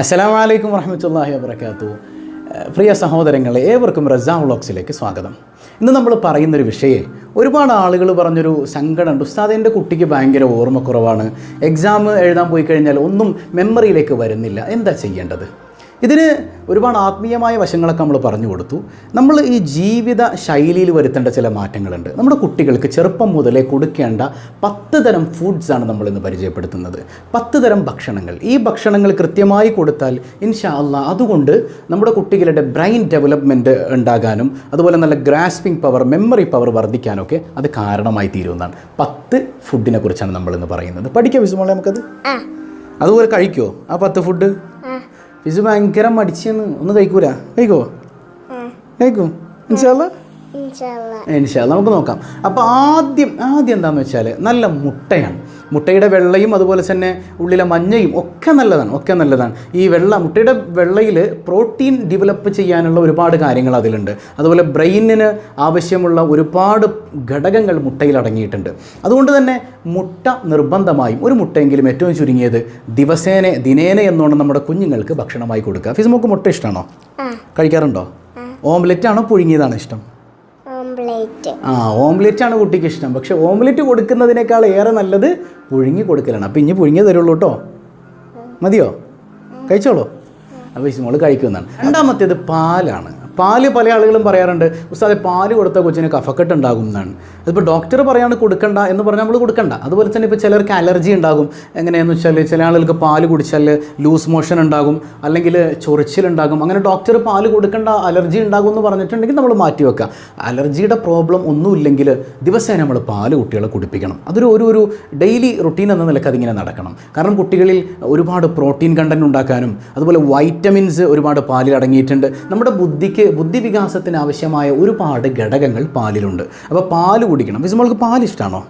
അസ്സലാമു അലൈക്കും വറഹ്മത്തുള്ളാഹി വബറകാതുഹു. പ്രിയ സഹോദരങ്ങളെ, ഏവർക്കും റസാ വ്ളോഗ്സിലേക്ക് സ്വാഗതം. ഇന്ന് നമ്മൾ പറയുന്നൊരു വിഷയം, ഒരുപാട് ആളുകൾ പറഞ്ഞൊരു സങ്കടമുണ്ട്. ഉസ്താദ്, എൻ്റെ കുട്ടിക്ക് ഭയങ്കര ഓർമ്മക്കുറവാണ്, എക്സാം എഴുതാൻ പോയി കഴിഞ്ഞാൽ ഒന്നും മെമ്മറിയിലേക്ക് വരുന്നില്ല, എന്താ ചെയ്യേണ്ടത്? ഇതിന് ഒരുപാട് ആത്മീയമായ വശങ്ങളൊക്കെ നമ്മൾ പറഞ്ഞു കൊടുത്തു. നമ്മൾ ഈ ജീവിത ശൈലിയിൽ വരുത്തേണ്ട ചില മാറ്റങ്ങളുണ്ട്. നമ്മുടെ കുട്ടികൾക്ക് ചെറുപ്പം മുതലേ കൊടുക്കേണ്ട 10 തരം ഫുഡ്സാണ് നമ്മളിന്ന് പരിചയപ്പെടുത്തുന്നത്. 10 തരം ഭക്ഷണങ്ങൾ. ഈ ഭക്ഷണങ്ങൾ കൃത്യമായി കൊടുത്താൽ ഇൻഷാ അല്ലാഹ് അതുകൊണ്ട് നമ്മുടെ കുട്ടികളുടെ ബ്രെയിൻ ഡെവലപ്മെൻറ്റ് ഉണ്ടാകാനും അതുപോലെ നല്ല ഗ്രാസ്പിംഗ് പവർ, മെമ്മറി പവർ വർദ്ധിക്കാനൊക്കെ അത് കാരണമായി തീരുമെന്നാണ്. 10 ഫുഡിനെ കുറിച്ചാണ് നമ്മളിന്ന് പറയുന്നത്. പഠിക്കാം വിസുമോളെ നമുക്കത്? അതുപോലെ കഴിക്കുമോ ആ 10 ഫുഡ്? ഫിസു ഭയങ്കര മടിച്ചെന്ന്, ഒന്നും കഴിക്കൂല. കഴിക്കും ഇൻഷാ അല്ലാഹ് നമുക്ക് നോക്കാം. അപ്പോൾ ആദ്യം എന്താണെന്ന് വെച്ചാൽ നല്ല മുട്ടയാണ്. മുട്ടയുടെ വെള്ളയും അതുപോലെ തന്നെ ഉള്ളിലെ മഞ്ഞയും ഒക്കെ നല്ലതാണ്. ഈ മുട്ടയുടെ വെള്ളയിൽ പ്രോട്ടീൻ ഡെവലപ്പ് ചെയ്യാനുള്ള ഒരുപാട് കാര്യങ്ങൾ അതിലുണ്ട്. അതുപോലെ ബ്രെയിനിന് ആവശ്യമുള്ള ഒരുപാട് ഘടകങ്ങൾ മുട്ടയിൽ അടങ്ങിയിട്ടുണ്ട്. അതുകൊണ്ട് തന്നെ മുട്ട നിർബന്ധമായും ഒരു മുട്ടയെങ്കിലും ഏറ്റവും ചുരുങ്ങിയത് ദിനേന എന്നോണം നമ്മുടെ കുഞ്ഞുങ്ങൾക്ക് ഭക്ഷണമായി കൊടുക്കുക. ഫിസ്മോക്ക് മുട്ട ഇഷ്ടമാണോ? കഴിക്കാറുണ്ടോ? ഓംലെറ്റ് ആണോ പുഴുങ്ങിയതാണോ ഇഷ്ടം? ഓംലെറ്റ് ആണ് കുട്ടിക്ക് ഇഷ്ടം. പക്ഷെ ഓംലെറ്റ് കൊടുക്കുന്നതിനേക്കാൾ ഏറെ നല്ലത് പുഴുങ്ങി കൊടുക്കലാണ്. അപ്പം ഇനി പുഴുങ്ങി തരുള്ളൂ കേട്ടോ. മതിയോ? കഴിച്ചോളൂ. അപ്പോൾ ഇസ്മോള് കഴിക്കുന്നതാണ്. രണ്ടാമത്തേത് പാലാണ്. പാല് പല ആളുകളും പറയാറുണ്ട്, ഉസ്താദെ പാല് കൊടുത്താൽ കൊച്ചിന് കഫക്കെട്ട് ഉണ്ടാകും എന്നാണ്. അതിപ്പോൾ ഡോക്ടർ പറയാണ് കൊടുക്കണ്ട എന്ന് പറഞ്ഞാൽ നമ്മൾ കൊടുക്കണ്ട. അതുപോലെ തന്നെ ഇപ്പോൾ ചിലർക്ക് അലർജി ഉണ്ടാകും. എങ്ങനെയാണെന്ന് വെച്ചാൽ ചില ആളുകൾക്ക് പാല് കുടിച്ചാൽ ലൂസ് മോഷൻ ഉണ്ടാകും, അല്ലെങ്കിൽ ചൊറിച്ചിലുണ്ടാകും. അങ്ങനെ ഡോക്ടർ പാല് കൊടുക്കേണ്ട, അലർജി ഉണ്ടാകും എന്ന് പറഞ്ഞിട്ടുണ്ടെങ്കിൽ നമ്മൾ മാറ്റി വെക്കുക. അലർജിയുടെ പ്രോബ്ലം ഒന്നുമില്ലെങ്കിൽ ദിവസേന നമ്മൾ പാല് കുട്ടികളെ കുടിപ്പിക്കണം. അതൊരു ഡെയിലി റുട്ടീൻ എന്ന നിലക്ക് അതിങ്ങനെ നടക്കണം. കാരണം കുട്ടികളിൽ ഒരുപാട് പ്രോട്ടീൻ കണ്ടന്റ് ഉണ്ടാക്കാനും അതുപോലെ വൈറ്റമിൻസ് ഒരുപാട് പാലിൽ അടങ്ങിയിട്ടുണ്ട്. നമ്മുടെ ബുദ്ധി വികാസത്തിന് ആവശ്യമായ ഒരുപാട് ഘടകങ്ങൾ പാലിലുണ്ട്. അപ്പോൾ പാല് കുടിക്കണം. വിസ്മോൾക്ക് പാൽ ഇഷ്ടമാണോ?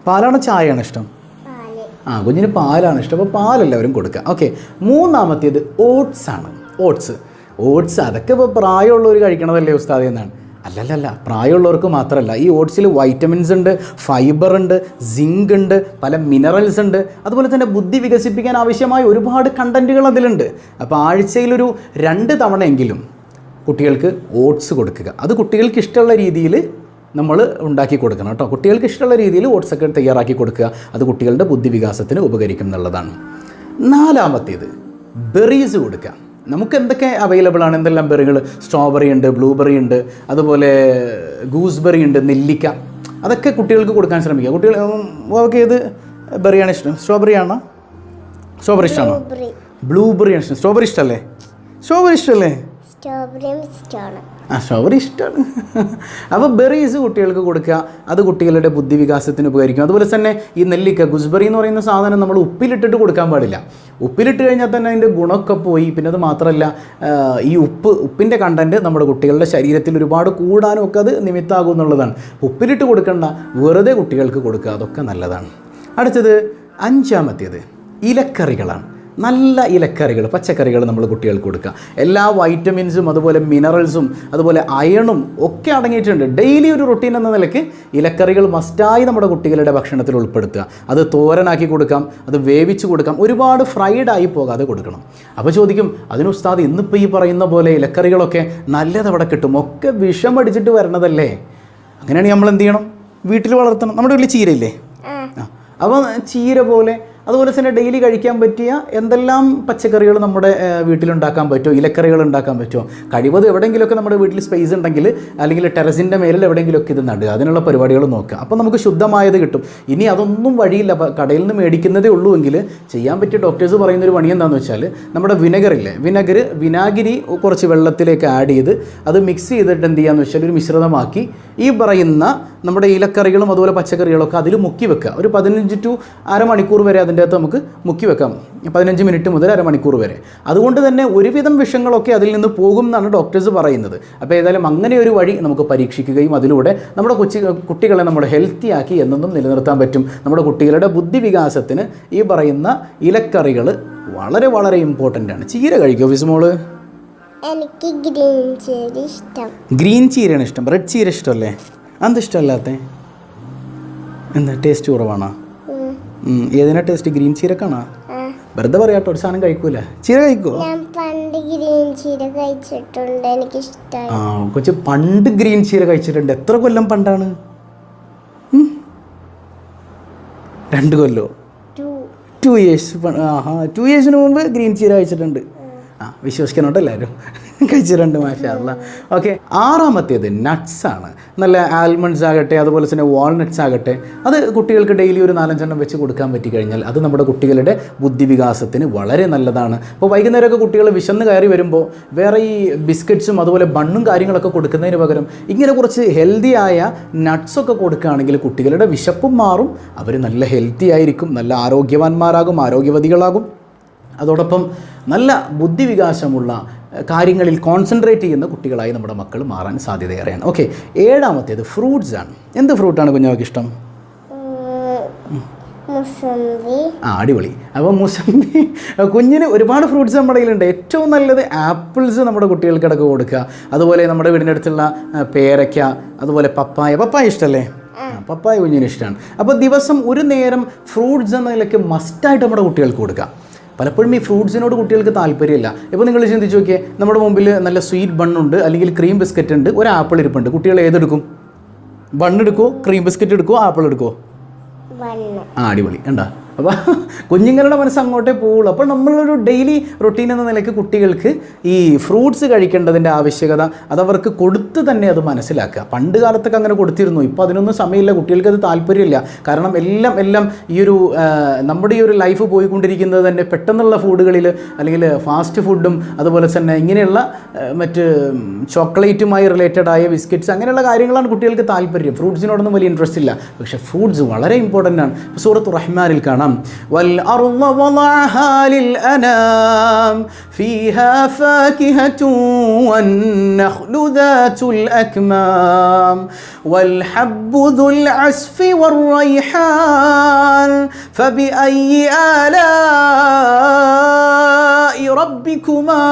പാലാണോ ചായയാണോ ഇഷ്ടം? കുഞ്ഞിന് പാലാണ് ഇഷ്ടം. അപ്പോൾ പാലെല്ലാവരും കൊടുക്കുക. ഓക്കെ. മൂന്നാമത്തേത് ഓട്സ് ആണ്. ഓട്സ് അതൊക്കെ ഇപ്പോൾ പ്രായമുള്ളവർ കഴിക്കണതല്ലേ ഉസ്താദേ എന്നാണ്. അല്ലല്ല, പ്രായമുള്ളവർക്ക് മാത്രമല്ല. ഈ ഓട്സിൽ വൈറ്റമിൻസ് ഉണ്ട്, ഫൈബർ ഉണ്ട്, സിങ്ക് ഉണ്ട്, പല മിനറൽസ് ഉണ്ട്. അതുപോലെ തന്നെ ബുദ്ധി വികസിപ്പിക്കാൻ ആവശ്യമായ ഒരുപാട് കണ്ടൻറ്റുകൾ അതിലുണ്ട്. അപ്പോൾ ആഴ്ചയിലൊരു 2 തവണയെങ്കിലും കുട്ടികൾക്ക് ഓട്സ് കൊടുക്കുക. അത് കുട്ടികൾക്ക് ഇഷ്ടമുള്ള രീതിയിൽ നമ്മൾ ഉണ്ടാക്കി കൊടുക്കണം കേട്ടോ. കുട്ടികൾക്ക് ഇഷ്ടമുള്ള രീതിയിൽ ഓട്സൊക്കെ തയ്യാറാക്കി കൊടുക്കുക. അത് കുട്ടികളുടെ ബുദ്ധി വികാസത്തിന് ഉപകരിക്കും എന്നുള്ളതാണ്. നാലാമത്തേത് ബെറീസ് കൊടുക്കുക. നമുക്ക് എന്തൊക്കെ അവൈലബിൾ ആണ്, എന്തെല്ലാം ബെറികൾ? സ്ട്രോബെറി ഉണ്ട്, ബ്ലൂബെറി ഉണ്ട്, അതുപോലെ ഗൂസ്ബെറി ഉണ്ട്, നെല്ലിക്ക. അതൊക്കെ കുട്ടികൾക്ക് കൊടുക്കാൻ ശ്രമിക്കുക. കുട്ടികൾ ഏത് ബെറിയാണ് ഇഷ്ടം? സ്ട്രോബെറി ഇഷ്ടമാണോ? ബ്ലൂബെറി ആണ് ഇഷ്ടം. സ്ട്രോബെറി ഇഷ്ടമല്ലേ? സ്ട്രോബെറി ഇഷ്ടമാണ്. അപ്പോൾ ബെറീസ് കുട്ടികൾക്ക് കൊടുക്കുക. അത് കുട്ടികളുടെ ബുദ്ധി വികാസത്തിന് ഉപകരിക്കും. അതുപോലെ തന്നെ ഈ നെല്ലിക്ക, ഗുസ്ബെറി എന്ന് പറയുന്ന സാധനം നമ്മൾ ഉപ്പിലിട്ടിട്ട് കൊടുക്കാൻ പാടില്ല. ഉപ്പിലിട്ട് കഴിഞ്ഞാൽ തന്നെ അതിൻ്റെ ഗുണമൊക്കെ പോയി. പിന്നെ അത് മാത്രമല്ല, ഈ ഉപ്പിൻ്റെ കണ്ടൻറ്റ് നമ്മുടെ കുട്ടികളുടെ ശരീരത്തിൽ ഒരുപാട് കൂടാനും ഒക്കെ അത് നിമിത്തമാകും എന്നുള്ളതാണ്. ഉപ്പിലിട്ട് കൊടുക്കണ്ട, വെറുതെ കുട്ടികൾക്ക് കൊടുക്കുക. അതൊക്കെ നല്ലതാണ്. അടുത്തത് 5-മത്തേത് ഇലക്കറികളാണ്. നല്ല ഇലക്കറികൾ, പച്ചക്കറികൾ നമ്മൾ കുട്ടികൾക്ക് കൊടുക്കുക. എല്ലാ വൈറ്റമിൻസും അതുപോലെ മിനറൽസും അതുപോലെ അയണും ഒക്കെ അടങ്ങിയിട്ടുണ്ട്. ഡെയിലി ഒരു റുട്ടീൻ എന്ന നിലയ്ക്ക് ഇലക്കറികൾ മസ്റ്റായി നമ്മുടെ കുട്ടികളുടെ ഭക്ഷണത്തിൽ ഉൾപ്പെടുത്തുക. അത് തോരനാക്കി കൊടുക്കാം, അത് വേവിച്ച് കൊടുക്കാം. ഒരുപാട് ഫ്രൈഡ് ആയി പോകാതെ കൊടുക്കണം. അപ്പോൾ ചോദിക്കും, അതിന് ഉസ്താദ് ഇന്നിപ്പോൾ ഈ പറയുന്ന പോലെ ഇലക്കറികളൊക്കെ നല്ലതവിടെ കിട്ടും, ഒക്കെ വിഷം അടിച്ചിട്ട് വരണതല്ലേ? അങ്ങനെയാണെങ്കിൽ നമ്മൾ എന്ത് ചെയ്യണം? വീട്ടിൽ വളർത്തണം. നമ്മുടെ വീട്ടിൽ ചീരയില്ലേ? അപ്പോൾ ചീര പോലെ, അതുപോലെ തന്നെ ഡെയിലി കഴിക്കാൻ പറ്റിയ എന്തെല്ലാം പച്ചക്കറികൾ നമ്മുടെ വീട്ടിലുണ്ടാക്കാൻ പറ്റുമോ, ഇലക്കറികൾ ഉണ്ടാക്കാൻ പറ്റുമോ? കഴിവതും എവിടെയെങ്കിലുമൊക്കെ നമ്മുടെ വീട്ടിൽ സ്പേസ് ഉണ്ടെങ്കിൽ, അല്ലെങ്കിൽ ടെറസിൻ്റെ മേലിൽ എവിടെയെങ്കിലുമൊക്കെ ഇത് നടുക. അതിനുള്ള പരിപാടികൾ നോക്കുക. അപ്പോൾ നമുക്ക് ശുദ്ധമായത് കിട്ടും. ഇനി അതൊന്നും വഴിയില്ല, കടയിൽ നിന്ന് മേടിക്കുന്നതേ ഉള്ളൂ എങ്കിൽ ചെയ്യാൻ പറ്റിയ ഡോക്ടേഴ്സ് പറയുന്നൊരു പണി എന്താണെന്ന് വെച്ചാൽ, നമ്മുടെ വിനാഗിരി കുറച്ച് വെള്ളത്തിലേക്ക് ആഡ് ചെയ്ത് അത് മിക്സ് ചെയ്തിട്ട് എന്ത് ചെയ്യാന്ന് വെച്ചാൽ ഒരു മിശ്രിതമാക്കി ഈ പറയുന്ന നമ്മുടെ ഇലക്കറികളും അതുപോലെ പച്ചക്കറികളൊക്കെ അതിൽ മുക്കി വെക്കുക. ഒരു 15 to അരമണിക്കൂർ വരെ അതിൻ്റെ അകത്ത് നമുക്ക് മുക്കി വെക്കാം. 15 മിനിറ്റ് മുതൽ അരമണിക്കൂർ വരെ. അതുകൊണ്ട് തന്നെ ഒരുവിധം വിഷങ്ങളൊക്കെ അതിൽ നിന്ന് പോകും എന്നാണ് ഡോക്ടേഴ്സ് പറയുന്നത്. അപ്പോൾ ഏതായാലും അങ്ങനെ ഒരു വഴി നമുക്ക് പരീക്ഷിക്കുകയും അതിലൂടെ നമ്മുടെ കുട്ടികളെ നമ്മുടെ ഹെൽത്തി ആക്കി എന്നും നിലനിർത്താൻ പറ്റും. നമ്മുടെ കുട്ടികളുടെ ബുദ്ധി വികാസത്തിന് ഈ പറയുന്ന ഇലക്കറികൾ വളരെ വളരെ ഇമ്പോർട്ടൻ്റ് ആണ്. ചീര കഴിക്കുമോ ഫിസ്മോള്? എനിക്ക് ഗ്രീൻ ചീരയാണ് ഇഷ്ടം. റെഡ് ചീര ഇഷ്ടമല്ലേ? അത് ഇഷ്ടമല്ലാത്ത എന്താ? ടേസ്റ്റ് കുറവാണോ? ഏതിനാ ടേസ്റ്റ്? ഗ്രീൻ ചീരക്കാണോ? വെറുതെ പറയാട്ടോ, ഒരു സാധനം കഴിക്കൂല. ചീര കഴിക്കുമോ? ഞാൻ പണ്ട് ഗ്രീൻ ചീര കഴിച്ചിട്ടുണ്ട്, എനിക്ക് ഇഷ്ടമായി. കൊച്ചു പണ്ട് ഗ്രീൻ ചീര കഴിച്ചിട്ടുണ്ട്. എത്ര കൊല്ലം പണ്ടാണ്? 2 കൊല്ലോ? 2 years. 2 yearsന് മുമ്പ് ഗ്രീൻ ചീര കഴിച്ചിട്ടുണ്ട്. വിശ്വസിക്കണോട്ടോ എല്ലാവരും, കഴിച്ചിട്ടുണ്ട്. മാഷാ അല്ലാ. ഓക്കെ, 6ാമത്തേത് നട്ട്സാണ്. നല്ല ആൽമണ്ട്സ് ആകട്ടെ, അതുപോലെ തന്നെ വാൾനട്ട്സ് ആകട്ടെ, അത് കുട്ടികൾക്ക് ഡെയിലി ഒരു 4-5 വെച്ച് കൊടുക്കാൻ പറ്റിക്കഴിഞ്ഞാൽ അത് നമ്മുടെ കുട്ടികളുടെ ബുദ്ധിവികാസത്തിന് വളരെ നല്ലതാണ്. അപ്പോൾ വൈകുന്നേരമൊക്കെ കുട്ടികൾ വിശന്ന് കയറി വരുമ്പോൾ വേറെ ഈ ബിസ്ക്കറ്റ്സും അതുപോലെ ബണ്ണും കാര്യങ്ങളൊക്കെ കൊടുക്കുന്നതിന് പകരം ഇങ്ങനെ കുറച്ച് ഹെൽത്തി ആയ നട്ട്സൊക്കെ കൊടുക്കുകയാണെങ്കിൽ കുട്ടികളുടെ വിശപ്പും മാറും, അവർ നല്ല ഹെൽത്തി ആയിരിക്കും, നല്ല ആരോഗ്യവാന്മാരാകും, ആരോഗ്യവതികളാകും. അതോടൊപ്പം നല്ല ബുദ്ധിവികാസമുള്ള കാര്യങ്ങളിൽ കോൺസെൻട്രേറ്റ് ചെയ്യുന്ന കുട്ടികളായി നമ്മുടെ മക്കൾ മാറാൻ സാധ്യതയേറെയാണ്. ഓക്കെ, 7ാമത്തേത് ഫ്രൂട്ട്സ് ആണ്. എന്ത് ഫ്രൂട്ടാണ് കുഞ്ഞുങ്ങൾക്ക് ഇഷ്ടം? അടിപൊളി. അപ്പോൾ മുസമ്പി, കുഞ്ഞിന് ഒരുപാട് ഫ്രൂട്ട്സ് നമ്മുടെ കയ്യിലുണ്ട്. ഏറ്റവും നല്ലത് ആപ്പിൾസ് നമ്മുടെ കുട്ടികൾക്കിടക്ക് കൊടുക്കുക. അതുപോലെ നമ്മുടെ വീടിൻ്റെ അടുത്തുള്ള പേരയ്ക്ക, അതുപോലെ പപ്പായ ഇഷ്ടമല്ലേ? പപ്പായ കുഞ്ഞിന് ഇഷ്ടമാണ്. അപ്പോൾ ദിവസം ഒരു നേരം ഫ്രൂട്ട്സ് എന്ന നിലയ്ക്ക് മസ്റ്റായിട്ട് നമ്മുടെ കുട്ടികൾക്ക് കൊടുക്കുക. പലപ്പോഴും ഈ ഫ്രൂട്ട്സിനോട് കുട്ടികൾക്ക് താല്പര്യമില്ല. ഇപ്പോൾ നിങ്ങൾ ചിന്തിച്ച് നോക്കിയേ, നമ്മുടെ മുമ്പിൽ നല്ല സ്വീറ്റ് ബണ്ണുണ്ട്, അല്ലെങ്കിൽ ക്രീം ബിസ്ക്കറ്റ് ഉണ്ട്, ഒരു ആപ്പിൾ ഇരിപ്പുണ്ട്. കുട്ടികൾ ഏതെടുക്കും? ബണ്ണെടുക്കുമോ, ക്രീം ബിസ്ക്കറ്റ് എടുക്കുമോ, ആപ്പിൾ എടുക്കുമോ? അടിപൊളി. കണ്ടാ? അപ്പോൾ കുഞ്ഞുങ്ങളുടെ മനസ്സ് അങ്ങോട്ടേ പോവുള്ളൂ. അപ്പോൾ നമ്മളൊരു ഡെയിലി റൊട്ടീൻ എന്ന നിലയ്ക്ക് കുട്ടികൾക്ക് ഈ ഫ്രൂട്ട്സ് കഴിക്കേണ്ടതിൻ്റെ ആവശ്യകത അതവർക്ക് കൊടുത്ത് തന്നെ അത് മനസ്സിലാക്കുക. പണ്ട് കാലത്തൊക്കെ അങ്ങനെ കൊടുത്തിരുന്നു, ഇപ്പോൾ അതിനൊന്നും സമയമില്ല, കുട്ടികൾക്ക് അത് താല്പര്യമില്ല. കാരണം എല്ലാം ഈ ഒരു നമ്മുടെ ഈ ഒരു ലൈഫ് പോയിക്കൊണ്ടിരിക്കുന്നത് തന്നെ പെട്ടെന്നുള്ള ഫുഡുകളിൽ, അല്ലെങ്കിൽ ഫാസ്റ്റ് ഫുഡും അതുപോലെ തന്നെ ഇങ്ങനെയുള്ള മറ്റ് ചോക്ലേറ്റുമായി റിലേറ്റഡ് ആയ ബിസ്ക്കറ്റ്സ്, അങ്ങനെയുള്ള കാര്യങ്ങളാണ് കുട്ടികൾക്ക് താല്പര്യം. ഫ്രൂട്ട്സിനോടൊന്നും വലിയ ഇൻട്രസ്റ്റ് ഇല്ല. പക്ഷേ ഫ്രൂട്ട്സ് വളരെ ഇമ്പോർട്ടൻ്റ് ആണ്. സൂറത്തുർ റഹ്മാനിൽ കാണാം, والأرض وضعها للأنام فيها فاكهة والنخل ذات الأكمام والحب ذو العصف والريحان فبأي آلاء ربكما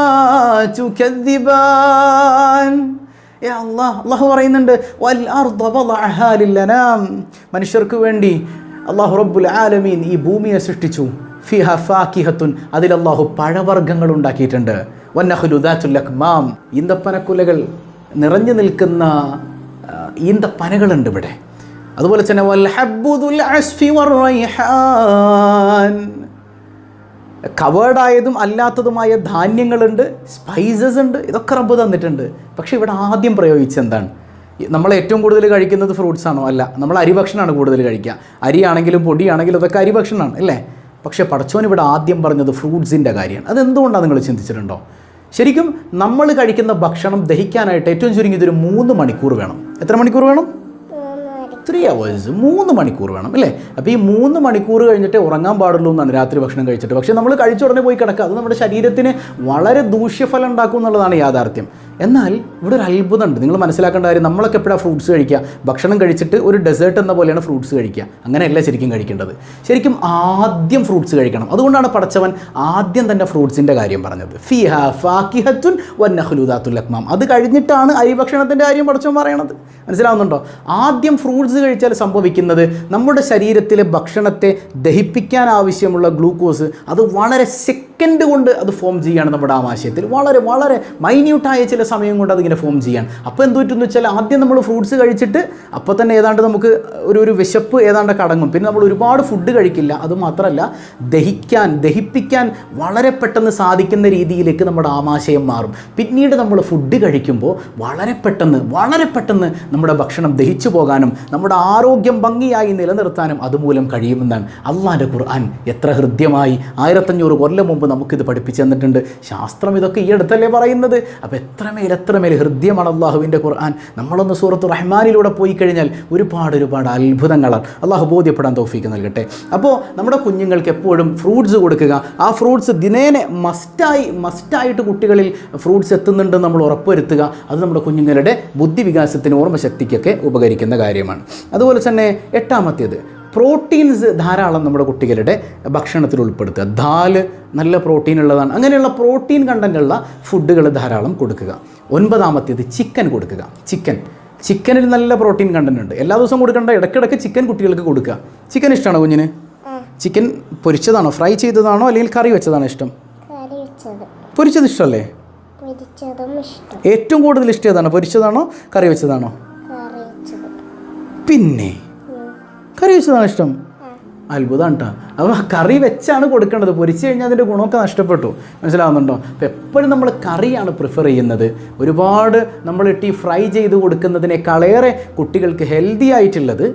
تكذبان. അള്ളാഹു പറയുന്നുണ്ട്, വൽ അർദ വളഅഹാ ലിൽ-അനാം, മനുഷ്യർക്ക് വേണ്ടി അള്ളാഹു റബ്ബുൽ ആലമീൻ ഈ ഭൂമിയെ സൃഷ്ടിച്ചു. ഫിഹ ഫാക്കിഹത്തുൻ, അതിൽ അള്ളാഹു പഴവർഗ്ഗങ്ങൾ ഉണ്ടാക്കിയിട്ടുണ്ട്. വന്നഖ്ലു ദാത്തുൽ അക്മാം, ഈന്തപ്പനക്കുലകൾ നിറഞ്ഞു നിൽക്കുന്ന ഈന്തപ്പനകളുണ്ട് ഇവിടെ. അതുപോലെ തന്നെ വൽ ഹബ്ബു ദുൽ അസ്ഫി വർ-റൈഹാൻ, കവേർഡായതും അല്ലാത്തതുമായ ധാന്യങ്ങളുണ്ട്, സ്പൈസസ് ഉണ്ട്, ഇതൊക്കെ റബ്ബ് തന്നിട്ടുണ്ട്. പക്ഷേ ഇവിടെ ആദ്യം പ്രയോഗിച്ചെന്താണ്? നമ്മൾ ഏറ്റവും കൂടുതൽ കഴിക്കുന്നത് ഫ്രൂട്ട്സ് ആണോ? അല്ല, നമ്മൾ അരിഭക്ഷണമാണ് കൂടുതൽ കഴിക്കുക. അരിയാണെങ്കിലും പൊടിയാണെങ്കിലും അതൊക്കെ അരിഭക്ഷണമാണ് അല്ലേ? പക്ഷേ പടച്ചോൻ ഇവിടെ ആദ്യം പറഞ്ഞത് ഫ്രൂട്ട്സിൻ്റെ കാര്യമാണ്. അതെന്തുകൊണ്ടാണ് നിങ്ങൾ ചിന്തിച്ചിട്ടുണ്ടോ? ശരിക്കും നമ്മൾ കഴിക്കുന്ന ഭക്ഷണം ദഹിക്കാനായിട്ട് ഏറ്റവും ചുരുങ്ങിയത് ഒരു 3 മണിക്കൂർ വേണം. എത്ര മണിക്കൂർ വേണം? 3 hours, 3 മണിക്കൂർ വേണം അല്ലേ? അപ്പോൾ ഈ 3 മണിക്കൂർ കഴിഞ്ഞിട്ട് ഉറങ്ങാൻ പാടുള്ളൂ എന്നാണ് രാത്രി ഭക്ഷണം കഴിച്ചിട്ട്. പക്ഷേ നമ്മൾ കഴിച്ച ഉടനെ പോയി കിടക്കുക, അത് നമ്മുടെ ശരീരത്തിന് വളരെ ദൂഷ്യഫലം ഉണ്ടാക്കും എന്നുള്ളതാണ് യാഥാർത്ഥ്യം. എന്നാൽ ഇവിടെ ഒരു അത്ഭുതമുണ്ട്. നിങ്ങൾ മനസ്സിലാക്കേണ്ട കാര്യം, നമ്മളൊക്കെ എപ്പോഴാണ് ഫ്രൂട്ട്സ് കഴിക്കുക? ഭക്ഷണം കഴിച്ചിട്ട് ഒരു ഡെസേർട്ട് എന്ന പോലെയാണ് ഫ്രൂട്ട്സ് കഴിക്കുക. അങ്ങനെയല്ല ശരിക്കും കഴിക്കേണ്ടത്. ശരിക്കും ആദ്യം ഫ്രൂട്ട്സ് കഴിക്കണം. അതുകൊണ്ടാണ് പടച്ചവൻ ആദ്യം തന്നെ ഫ്രൂട്ട്സിൻ്റെ കാര്യം പറഞ്ഞത്. ഫിഹാ ഫാക്കിഹത്തുൻ വന്നഖ്ലു ദാത്തുൽ അക്മാം. അത് കഴിഞ്ഞിട്ടാണ് അരിഭക്ഷണത്തിൻ്റെ കാര്യം പടച്ചവൻ പറയണത്. മനസ്സിലാവുന്നുണ്ടോ? ആദ്യം ഫ്രൂട്ട്സ് കഴിച്ചാൽ സംഭവിക്കുന്നത്, നമ്മുടെ ശരീരത്തിലെ ഭക്ഷണത്തെ ദഹിപ്പിക്കാൻ ആവശ്യമുള്ള ഗ്ലൂക്കോസ് അത് വളരെ സെക്കൻഡ് കൊണ്ട് അത് ഫോം ചെയ്യുകയാണ്. നമ്മുടെ ആമാശയത്തിൽ വളരെ വളരെ മൈന്യൂട്ടായ ചില സമയം കൊണ്ട് അതിങ്ങനെ ഫോം ചെയ്യാൻ. അപ്പോൾ എന്ത് പറ്റുമെന്ന് വെച്ചാൽ, ആദ്യം നമ്മൾ ഫ്രൂട്ട്സ് കഴിച്ചിട്ട് അപ്പോൾ തന്നെ ഏതാണ്ട് നമുക്ക് ഒരു വിശപ്പ് ഏതാണ്ട് കടങ്ങും. പിന്നെ നമ്മൾ ഒരുപാട് ഫുഡ് കഴിക്കില്ല. അതുമാത്രമല്ല, ദഹിപ്പിക്കാൻ വളരെ പെട്ടെന്ന് സാധിക്കുന്ന രീതിയിലേക്ക് നമ്മുടെ ആമാശയം മാറും. പിന്നീട് നമ്മൾ ഫുഡ് കഴിക്കുമ്പോൾ വളരെ പെട്ടെന്ന് നമ്മുടെ ഭക്ഷണം ദഹിച്ചു പോകാനും നമ്മുടെ ആരോഗ്യം ഭംഗിയായി നിലനിർത്താനും അതുമൂലം കഴിയുമെന്നാണ് അള്ളാൻ്റെ ഖുർആൻ എത്ര ഹൃദ്യമായി 1500 കൊല്ലം മുമ്പ് നമുക്കിത് പഠിപ്പിച്ചു തന്നിട്ടുണ്ട്. ശാസ്ത്രം ഇതൊക്കെ ഈ അടുത്തല്ലേ പറയുന്നത്. അപ്പോൾ എത്രമേൽ ഹൃദ്യമാണ് അള്ളാഹുവിൻ്റെ ഖുർആൻ. നമ്മളൊന്ന് സൂറത്തുർ റഹ്മാനിലൂടെ പോയി കഴിഞ്ഞാൽ ഒരുപാട് അത്ഭുതങ്ങളാണ്. അള്ളാഹു ബോധ്യപ്പെടാൻ തൗഫീക്ക് നൽകട്ടെ. അപ്പോൾ നമ്മുടെ കുഞ്ഞുങ്ങൾക്ക് എപ്പോഴും ഫ്രൂട്ട്സ് കൊടുക്കുക. ആ ഫ്രൂട്ട്സ് ദിനേനെ മസ്റ്റായിട്ട് കുട്ടികളിൽ ഫ്രൂട്ട്സ് എത്തുന്നുണ്ടെന്ന് നമ്മൾ ഉറപ്പുവരുത്തുക. അത് നമ്മുടെ കുഞ്ഞുങ്ങളുടെ ബുദ്ധിവികാസത്തിന്, ഓർമ്മശക്തിക്കൊക്കെ ഉപകരിക്കുന്ന കാര്യമാണ്. അതുപോലെ തന്നെ 8ാമത്തേത്, പ്രോട്ടീൻസ് ധാരാളം നമ്മുടെ കുട്ടികളുടെ ഭക്ഷണത്തിൽ ഉൾപ്പെടുത്തുക. ദാല് നല്ല പ്രോട്ടീൻ ഉള്ളതാണ്. അങ്ങനെയുള്ള പ്രോട്ടീൻ കണ്ടൻ്റുള്ള ഫുഡുകൾ ധാരാളം കൊടുക്കുക. 9ാമത്തേത്, ചിക്കൻ കൊടുക്കുക. ചിക്കനിൽ നല്ല പ്രോട്ടീൻ കണ്ടൻ്റ് ഉണ്ട്. എല്ലാ ദിവസവും കൊടുക്കേണ്ട, ഇടയ്ക്കിടയ്ക്ക് ചിക്കൻ കുട്ടികൾക്ക് കൊടുക്കുക. ചിക്കൻ ഇഷ്ടമാണോ കുഞ്ഞിന്? ചിക്കൻ പൊരിച്ചതാണോ ഫ്രൈ ചെയ്തതാണോ അല്ലെങ്കിൽ കറി വെച്ചതാണോ ഇഷ്ടം? കറി വെച്ചത്. പൊരിച്ചത് ഇഷ്ടമല്ലേ? പൊരിച്ചതും ഇഷ്ടം. ഏറ്റവും കൂടുതൽ ഇഷ്ടം ഏതാണോ, പൊരിച്ചതാണോ കറി വെച്ചതാണോ? കറി വെച്ചത്. പിന്നെ കറി വെച്ചതാണോ ഇഷ്ടം? അത്ഭുതമാണ് കേട്ടോ. അപ്പോൾ കറി വെച്ചാണ് കൊടുക്കേണ്ടത്. പൊരിച്ച് കഴിഞ്ഞാൽ അതിൻ്റെ ഗുണമൊക്കെ നഷ്ടപ്പെട്ടു. മനസ്സിലാവുന്നുണ്ടോ? അപ്പോൾ എപ്പോഴും നമ്മൾ കറിയാണ് പ്രിഫർ ചെയ്യുന്നത്. ഒരുപാട് നമ്മളിട്ട് ഈ ഫ്രൈ ചെയ്ത് കൊടുക്കുന്നതിനേക്കാളേറെ കുട്ടികൾക്ക് ഹെൽത്തി ആയിട്ടുള്ളത്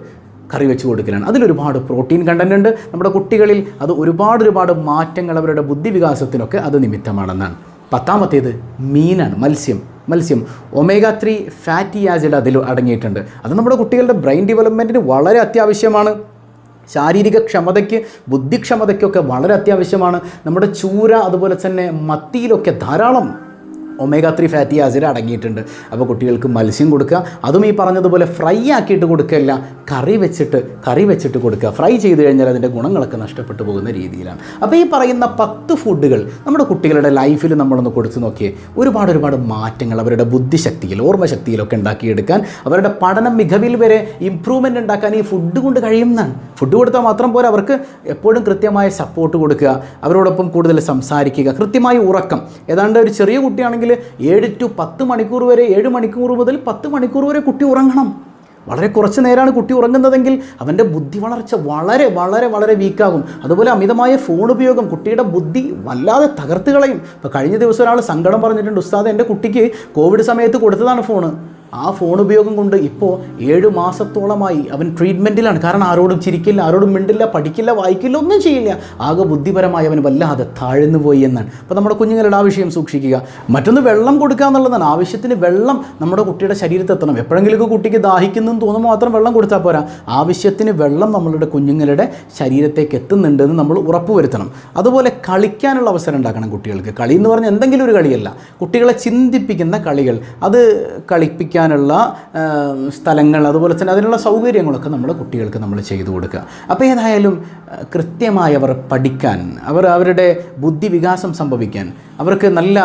കറി വെച്ച് കൊടുക്കലാണ്. അതിലൊരുപാട് പ്രോട്ടീൻ കണ്ടൻ്റ് ഉണ്ട്. നമ്മുടെ കുട്ടികളിൽ അത് ഒരുപാട് മാറ്റങ്ങൾ അവരുടെ ബുദ്ധിവികാസത്തിനൊക്കെ അത് നിമിത്തമാണെന്നാണ്. 10ാമത്തേത് മീനാണ്, മത്സ്യം. ഒമേഗ 3 ഫാറ്റി ആസിഡ് അതിൽ അടങ്ങിയിട്ടുണ്ട്. അത് നമ്മുടെ കുട്ടികളുടെ ബ്രെയിൻ ഡെവലപ്മെൻറ്റിന് വളരെ അത്യാവശ്യമാണ്. ശാരീരിക ക്ഷമതയ്ക്ക്, ബുദ്ധിക്ഷമതയ്ക്കൊക്കെ വളരെ അത്യാവശ്യമാണ്. നമ്മുടെ ചൂര അതുപോലെ തന്നെ മത്തിയിലൊക്കെ ധാരാളം ഒമേഗ 3 ഫാറ്റി ആസിഡ് അടങ്ങിയിട്ടുണ്ട്. അപ്പോൾ കുട്ടികൾക്ക് മത്സ്യം കൊടുക്കുക. അതും ഈ പറഞ്ഞതുപോലെ ഫ്രൈ ആക്കിയിട്ട് കൊടുക്കുകയല്ല, കറി വെച്ചിട്ട് കൊടുക്കുക. ഫ്രൈ ചെയ്ത് കഴിഞ്ഞാൽ അതിൻ്റെ ഗുണങ്ങളൊക്കെ നഷ്ടപ്പെട്ടു പോകുന്ന രീതിയിലാണ്. അപ്പോൾ ഈ പറയുന്ന 10 ഫുഡുകൾ നമ്മുടെ കുട്ടികളുടെ ലൈഫിൽ നമ്മളൊന്ന് കൊടുത്തു നോക്കിയേ ഒരുപാട് മാറ്റങ്ങൾ അവരുടെ ബുദ്ധിശക്തിയിൽ, ഓർമ്മശക്തിയിലൊക്കെ ഉണ്ടാക്കിയെടുക്കാൻ, അവരുടെ പഠന മികവിൽ വരെ ഇമ്പ്രൂവ്മെൻ്റ് ഉണ്ടാക്കാൻ ഈ ഫുഡ് കൊണ്ട് കഴിയുന്നതാണ്. ഫുഡ് കൊടുത്താൽ മാത്രം പോരാ, അവർക്ക് എപ്പോഴും കൃത്യമായ സപ്പോർട്ട് കൊടുക്കുക, അവരോടൊപ്പം കൂടുതൽ സംസാരിക്കുക, കൃത്യമായ ഉറക്കം. ഏതാണ്ട് ഒരു ചെറിയ കുട്ടിയാണെങ്കിൽ 7 to 10 മണിക്കൂർ വരെ, 7 മണിക്കൂർ മുതൽ 10 മണിക്കൂർ വരെ കുട്ടി ഉറങ്ങണം. വളരെ കുറച്ച് നേരമാണ് കുട്ടി ഉറങ്ങുന്നതെങ്കിൽ അവൻ്റെ ബുദ്ധി വളർച്ച വളരെ വീക്കാകും. അതുപോലെ അമിതമായ ഫോൺ ഉപയോഗം കുട്ടിയുടെ ബുദ്ധി വല്ലാതെ തകർത്ത് കളയും. ഇപ്പോൾ കഴിഞ്ഞ ദിവസം ഒരാൾ സങ്കടം പറഞ്ഞിട്ടുണ്ട്, ഉസ്താദ് എൻ്റെ കുട്ടിക്ക് കോവിഡ് സമയത്ത് കൊടുത്തതാണ് ഫോണ്. ആ ഫോൺ ഉപയോഗം കൊണ്ട് ഇപ്പോൾ 7 മാസത്തോളമായി അവൻ ട്രീറ്റ്മെൻറ്റിലാണ്. കാരണം ആരോടും ചിരിക്കില്ല, ആരോടും മിണ്ടില്ല, പഠിക്കില്ല, വായിക്കില്ല, ഒന്നും ചെയ്യില്ല. ആകെ ബുദ്ധിപരമായി അവൻ വല്ലാതെ താഴ്ന്നു പോയി എന്നാണ്. അപ്പോൾ നമ്മുടെ കുഞ്ഞുങ്ങളുടെ ആ വിഷയം സൂക്ഷിക്കുക. മറ്റൊന്ന് വെള്ളം കൊടുക്കുക എന്നുള്ളതാണ്. ആവശ്യത്തിന് വെള്ളം നമ്മുടെ കുട്ടിയുടെ ശരീരത്തിൽ എത്തണം. എപ്പോഴെങ്കിലും കുട്ടിക്ക് ദാഹിക്കുന്നെന്ന് തോന്നുമ്പോൾ മാത്രം വെള്ളം കൊടുത്താൽ പോരാ. ആവശ്യത്തിന് വെള്ളം നമ്മളുടെ കുഞ്ഞുങ്ങളുടെ ശരീരത്തേക്ക് എത്തുന്നുണ്ടെന്ന് നമ്മൾ ഉറപ്പുവരുത്തണം. അതുപോലെ കളിക്കാനുള്ള അവസരം ഉണ്ടാക്കണം കുട്ടികൾക്ക്. കളി എന്ന് പറഞ്ഞാൽ എന്തെങ്കിലും ഒരു കളിയല്ല, കുട്ടികളെ ചിന്തിപ്പിക്കുന്ന കളികൾ, അത് കളിപ്പിക്കാനുള്ള സ്ഥലങ്ങൾ, അതുപോലെ തന്നെ അതിനുള്ള സൗകര്യങ്ങളൊക്കെ നമ്മുടെ കുട്ടികൾക്ക് നമ്മൾ ചെയ്തു കൊടുക്കുക. അപ്പോൾ ഏതായാലും കൃത്യമായി അവർ പഠിക്കാൻ, അവരുടെ ബുദ്ധിവികാസം സംഭവിക്കാൻ, അവർക്ക് നല്ല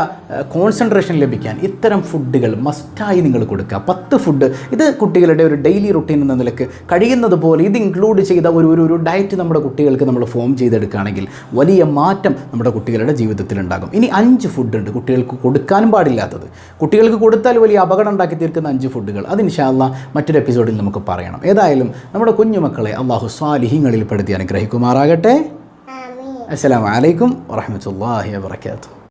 കോൺസെൻട്രേഷൻ ലഭിക്കാൻ ഇത്തരം ഫുഡുകൾ മസ്റ്റായി നിങ്ങൾ കൊടുക്കുക. 10 ഫുഡ് ഇത് കുട്ടികളുടെ ഒരു ഡെയിലി റുട്ടീൻ എന്ന നിലക്ക് കഴിയുന്നത് പോലെ ഇത് ഇൻക്ലൂഡ് ചെയ്ത ഒരു ഡയറ്റ് നമ്മുടെ കുട്ടികൾക്ക് നമ്മൾ ഫോം ചെയ്തെടുക്കുകയാണെങ്കിൽ വലിയ മാറ്റം നമ്മുടെ കുട്ടികളുടെ ജീവിതത്തിൽ ഉണ്ടാകും. ഇനി 5 ഫുഡുണ്ട് കുട്ടികൾക്ക് കൊടുക്കാനും പാടില്ലാത്തത്. കുട്ടികൾക്ക് കൊടുത്താൽ വലിയ അപകടം ഉണ്ടാക്കി തീർക്കുന്ന 5 ഫുഡുകൾ. അത് ഇൻഷാ അല്ലാഹ് മറ്റൊരു എപ്പിസോഡിൽ നമുക്ക് പറയണം. ഏതായാലും നമ്മുടെ കുഞ്ഞുമക്കളെ അല്ലാഹു സ്വാലിഹീങ്ങളിൽ പെടുത്തി അനുഗ്രഹിക്കുമാറാകട്ടെ. അസ്സലാമു അലൈക്കും വറഹ്മത്തുള്ളാഹി വബറകാതുഹു.